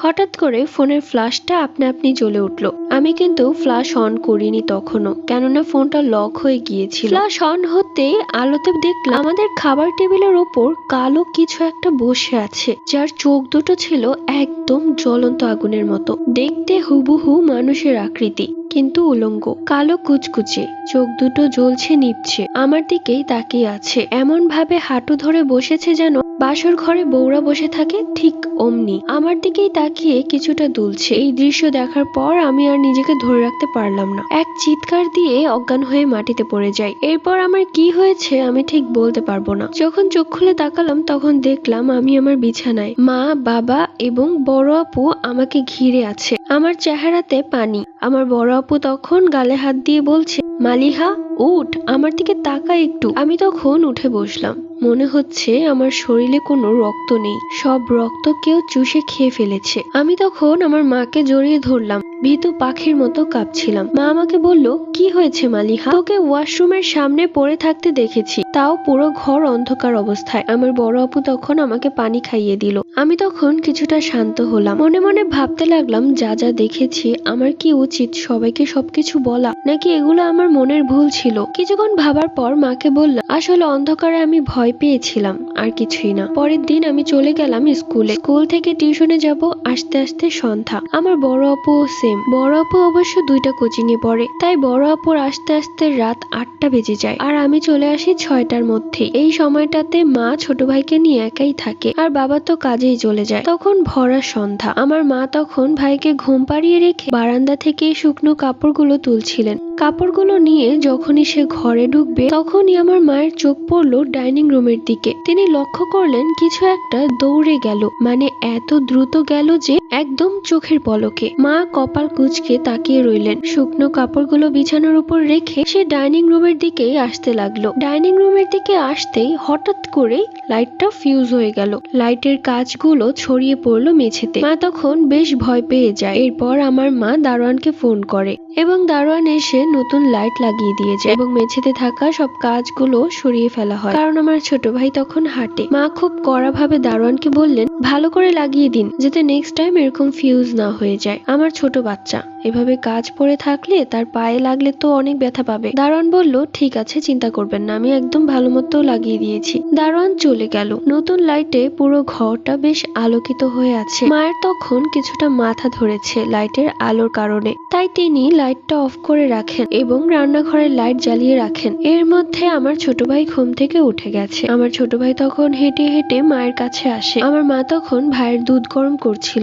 হঠাৎ করে ফোনের ফ্ল্যাশটা আপনা আপনি জ্বলে উঠলো। আমি কিন্তু ফ্ল্যাশ অন করিনি তখনও, কেননা ফোনটা লক হয়ে গিয়েছিল। ফ্ল্যাশ অন হতেই আলোতে দেখলাম আমাদের খাবার টেবিলের ওপর কালো কিছু একটা বসে আছে, যার চোখ দুটো ছিল একদম জ্বলন্ত আগুনের মতো। দেখতে হুবহু মানুষের আকৃতি, কিন্তু উলঙ্গ, কালো কুচকুচে, চোখ দুটো জ্বলছে নিভছে, আমার দিকেই তাকিয়ে আছে। এমন ভাবে হাঁটু ধরে বসেছে যেন বাসর ঘরে বউরা বসে থাকে, ঠিক অমনি আমার দিকেই তাকিয়ে কিছুটা দুলছে। এই দৃশ্য দেখার পর আমি আর নিজেকে ধরে রাখতে পারলাম না, এক চিৎকার দিয়ে অজ্ঞান হয়ে মাটিতে পড়ে যাই। এরপর আমার কি হয়েছে আমি ঠিক বলতে পারবো না। যখন চোখ খুলে তাকালাম তখন দেখলাম আমি আমার বিছানায়, মা, বাবা এবং বড় আপু আমাকে ঘিরে আছে। আমার চেহারাতে পানি। আমার বড় আপু তখন গালে হাত দিয়ে বলছে, মালিহা উঠ, আমার দিকে তাকা একটু। আমি তখন উঠে বসলাম। মনে হচ্ছে আমার শরীরে কোনো রক্ত নেই, সব রক্ত কেউ চুষে খেয়ে ফেলেছে। আমি তখন আমার মাকে জড়িয়ে ধরলাম, ভীতু পাখির মতো কাঁপছিলাম। মা আমাকে বলল, কি হয়েছে মালিহা? তোকে ওয়াশরুমের সামনে পড়ে থাকতে দেখেছি, তাও পুরো ঘর অন্ধকার অবস্থায়। আমার বড় আপু তখন আমাকে পানি খাইয়ে দিল। আমি তখন কিছুটা শান্ত হলাম। মনে মনে ভাবতে লাগলাম, যা যা দেখেছি আমার কি উচিত সবাইকে সবকিছু বলা, নাকি এগুলো আমার মনের ভুল ছিল? কিছুক্ষণ ভাবার পর মাকে বললাম, আসলে অন্ধকারে আমি ভয় পেয়েছিলাম, আর কিছুই না। পরের দিন আমি চলে গেলাম স্কুলে। স্কুল থেকে টিউশনে যাব, আসতে আসতে সন্ধ্যা। আমার বড় আপু সেম। বড় আপু অবশ্য দুইটা কোচিং এ পড়ে, তাই বড় আপুর আসতে আসতে রাত 8টা বেজে যায়, আর আমি চলে আসি 6টার মধ্যে। এই সময়টাতে মা ছোট ভাইকে নিয়ে একাই থাকে, আর বাবা তো কাজেই চলে যায়। তখন ভরা সন্ধ্যা। আমার মা তখন ভাইকে ঘুম পাড়িয়ে রেখে বারান্দা থেকে শুকনো কাপড়গুলো তুলছিলেন। কাপড়গুলো নিয়ে যখনই সে ঘরে ঢুকবে তখনই আমার মায়ের চোখ পড়লো ডাইনিং রুমের দিকে। তিনি লক্ষ্য করলেন কিছু একটা দৌড়ে গেল, মানে এত দ্রুত গেল যে একদম চোখের পলকে। মা কপাল কুঁচকে তাকিয়ে রইলেন। শুকনো কাপড়গুলো বিছানার উপর রেখে সে ডাইনিং রুমের দিকেই আসতে লাগলো। ডাইনিং রুমের দিকে আসতেই হঠাৎ করেই লাইটটা ফিউজ হয়ে গেল। লাইটের কাঁচগুলো ছড়িয়ে পড়লো মেঝেতে। মা তখন বেশ ভয় পেয়ে যায়। এরপর আমার মা দারোয়ানকে ফোন করে এবং দারোয়ান এসে নতুন লাইট লাগিয়ে দিয়ে যায় এবং মেঝেতে থাকা সব কাঁচগুলো সরিয়ে ফেলা হয়, কারণ আমার ছোট ভাই তখন হাঁটে। মা খুব কড়া ভাবে দারোয়ানকে বললেন, ভালো করে লাগিয়ে দিন, যাতে নেক্সট টাইম এরকম ফিউজ না হয়ে যায়। আমার ছোট বাচ্চা এভাবে কাজ পড়ে থাকলে তার পায়ে লাগলে তো অনেক ব্যথা পাবে। দারোয়ান বলল, ঠিক আছে, চিন্তা করবেন না, আমি একদম ভালো মতো লাগিয়ে দিয়েছি। দারোয়ান চলে গেল। নতুন লাইটে পুরো ঘরটা বেশ আলোকিত হয়ে আছে। মায়ের তখন কিছুটা মাথা ধরেছে লাইটের আলোর কারণে, তাই তিনি লাইটটা অফ করে রাখেন এবং রান্নাঘরের লাইট জ্বালিয়ে রাখেন। এর মধ্যে আমার ছোট ভাই ঘুম থেকে উঠে গেছে। আমার ছোট ভাই তখন হেঁটে হেঁটে মায়ের কাছে আসে। আমার মা তখন ভাইয়ের দুধ গরম করছিল।